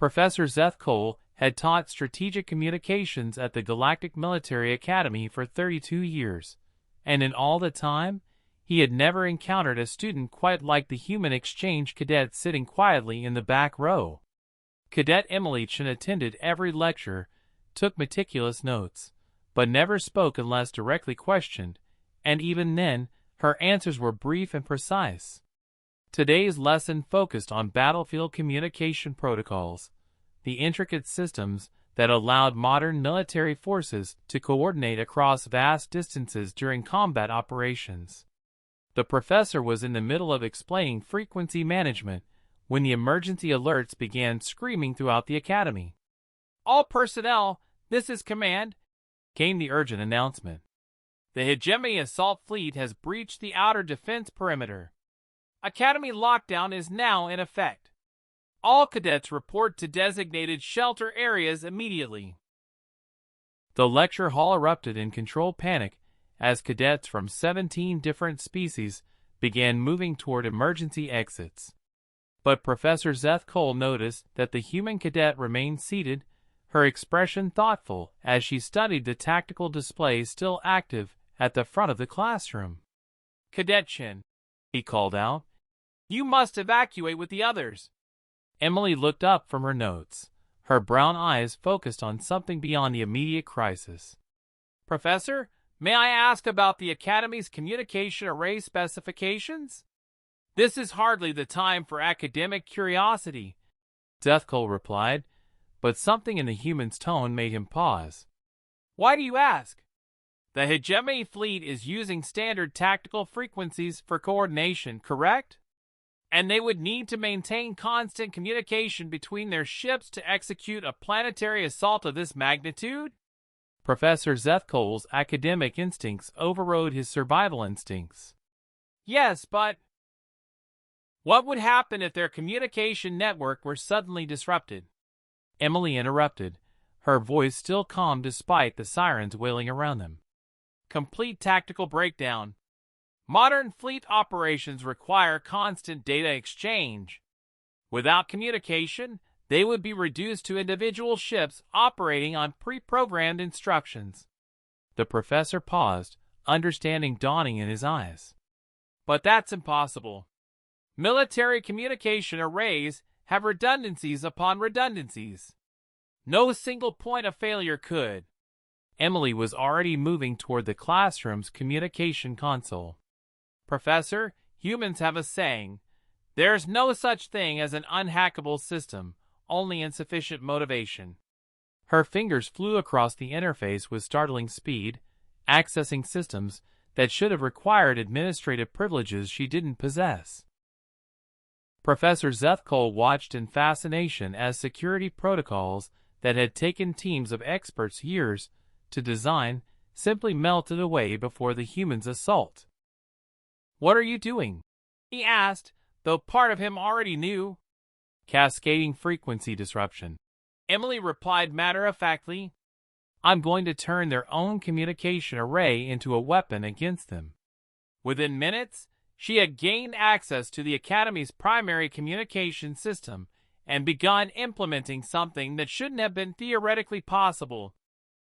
Professor Zeth Cole had taught strategic communications at the Galactic Military Academy for 32 years, and in all the time, he had never encountered a student quite like the human exchange cadet sitting quietly in the back row. Cadet Emily Chen attended every lecture, took meticulous notes, but never spoke unless directly questioned, and even then, her answers were brief and precise. Today's lesson focused on battlefield communication protocols, the intricate systems that allowed modern military forces to coordinate across vast distances during combat operations. The professor was in the middle of explaining frequency management when the emergency alerts began screaming throughout the academy. "All personnel, this is command," came the urgent announcement. "The Hegemony Assault Fleet has breached the outer defense perimeter. Academy lockdown is now in effect. All cadets report to designated shelter areas immediately." The lecture hall erupted in controlled panic as cadets from 17 different species began moving toward emergency exits. But Professor Zeth Cole noticed that the human cadet remained seated, her expression thoughtful as she studied the tactical display still active at the front of the classroom. "Cadet Chen," he called out, "you must evacuate with the others." Emily looked up from her notes, her brown eyes focused on something beyond the immediate crisis. "Professor, may I ask about the Academy's communication array specifications?" "This is hardly the time for academic curiosity," Zeth Cole replied, but something in the human's tone made him pause. "Why do you ask?" "The Hegemony fleet is using standard tactical frequencies for coordination, correct? And they would need to maintain constant communication between their ships to execute a planetary assault of this magnitude?" Professor Zeth Cole's academic instincts overrode his survival instincts. "Yes, but what would happen if their communication network were suddenly disrupted?" Emily interrupted, her voice still calm despite the sirens wailing around them. "Complete tactical breakdown. Modern fleet operations require constant data exchange. Without communication, they would be reduced to individual ships operating on pre-programmed instructions." The professor paused, understanding dawning in his eyes. "But that's impossible. Military communication arrays have redundancies upon redundancies. No single point of failure could." Emily was already moving toward the classroom's communication console. "Professor, humans have a saying, 'There's no such thing as an unhackable system, only insufficient motivation.'" Her fingers flew across the interface with startling speed, accessing systems that should have required administrative privileges she didn't possess. Professor Zeth Cole watched in fascination as security protocols that had taken teams of experts years to design simply melted away before the human's assault. "What are you doing?" he asked, though part of him already knew. "Cascading frequency disruption," Emily replied matter-of-factly. "I'm going to turn their own communication array into a weapon against them." Within minutes, she had gained access to the Academy's primary communication system and begun implementing something that shouldn't have been theoretically possible.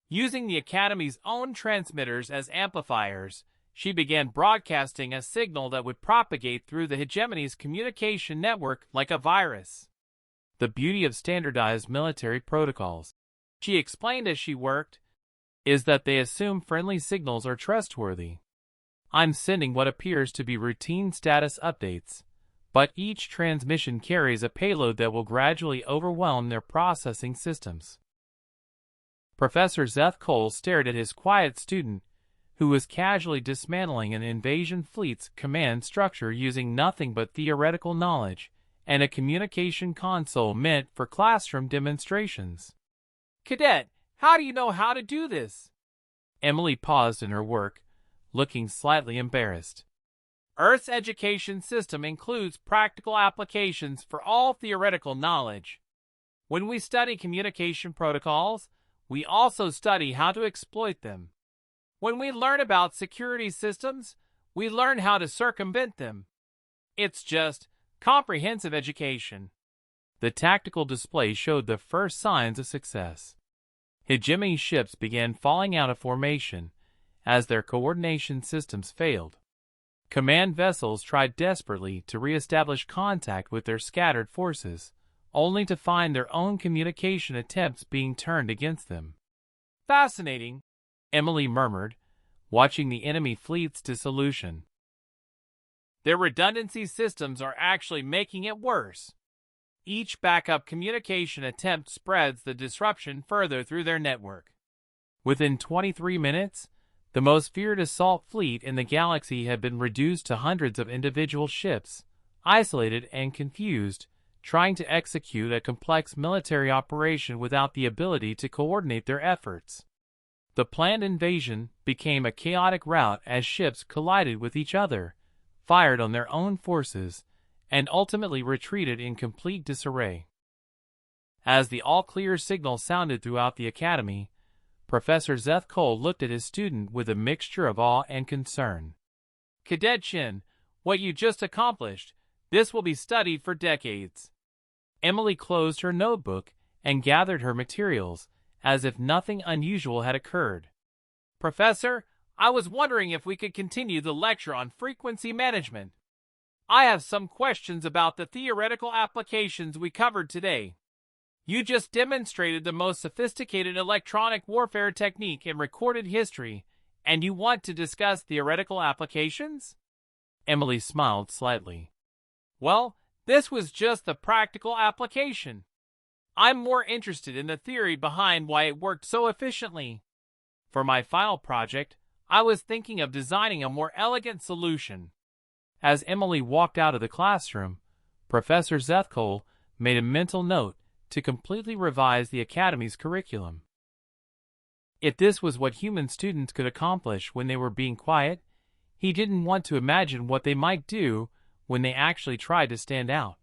Using the Academy's own transmitters as amplifiers, she began broadcasting a signal that would propagate through the Hegemony's communication network like a virus. "The beauty of standardized military protocols," she explained as she worked, "is that they assume friendly signals are trustworthy. I'm sending what appears to be routine status updates, but each transmission carries a payload that will gradually overwhelm their processing systems." Professor Zeth Cole stared at his quiet student, who was casually dismantling an invasion fleet's command structure using nothing but theoretical knowledge and a communication console meant for classroom demonstrations. "Cadet, how do you know how to do this?" Emily paused in her work, looking slightly embarrassed. "Earth's education system includes practical applications for all theoretical knowledge. When we study communication protocols, we also study how to exploit them. When we learn about security systems, we learn how to circumvent them. It's just comprehensive education." the tactical display showed the first signs of success. Hegemon's ships began falling out of formation as their coordination systems failed. Command vessels tried desperately to re-establish contact with their scattered forces, only to find their own communication attempts being turned against them. "Fascinating," Emily murmured, watching the enemy fleet's dissolution. "Their redundancy systems are actually making it worse. Each backup communication attempt spreads the disruption further through their network." Within 23 minutes, the most feared assault fleet in the galaxy had been reduced to hundreds of individual ships, isolated and confused, trying to execute a complex military operation without the ability to coordinate their efforts. The planned invasion became a chaotic rout as ships collided with each other, fired on their own forces, and ultimately retreated in complete disarray. As the all-clear signal sounded throughout the academy, Professor Zeth Cole looked at his student with a mixture of awe and concern. "Cadet Shin, what you just accomplished, this will be studied for decades." Emily closed her notebook and gathered her materials, as if nothing unusual had occurred. "Professor, I was wondering if we could continue the lecture on frequency management. I have some questions about the theoretical applications we covered today. You just demonstrated the most sophisticated electronic warfare technique in recorded history, and you want to discuss theoretical applications?" Emily smiled slightly. "Well, this was just the practical application. I'm more interested in the theory behind why it worked so efficiently. For my final project, I was thinking of designing a more elegant solution." As Emily walked out of the classroom, Professor Zethkol made a mental note to completely revise the Academy's curriculum. If this was what human students could accomplish when they were being quiet, he didn't want to imagine what they might do when they actually tried to stand out.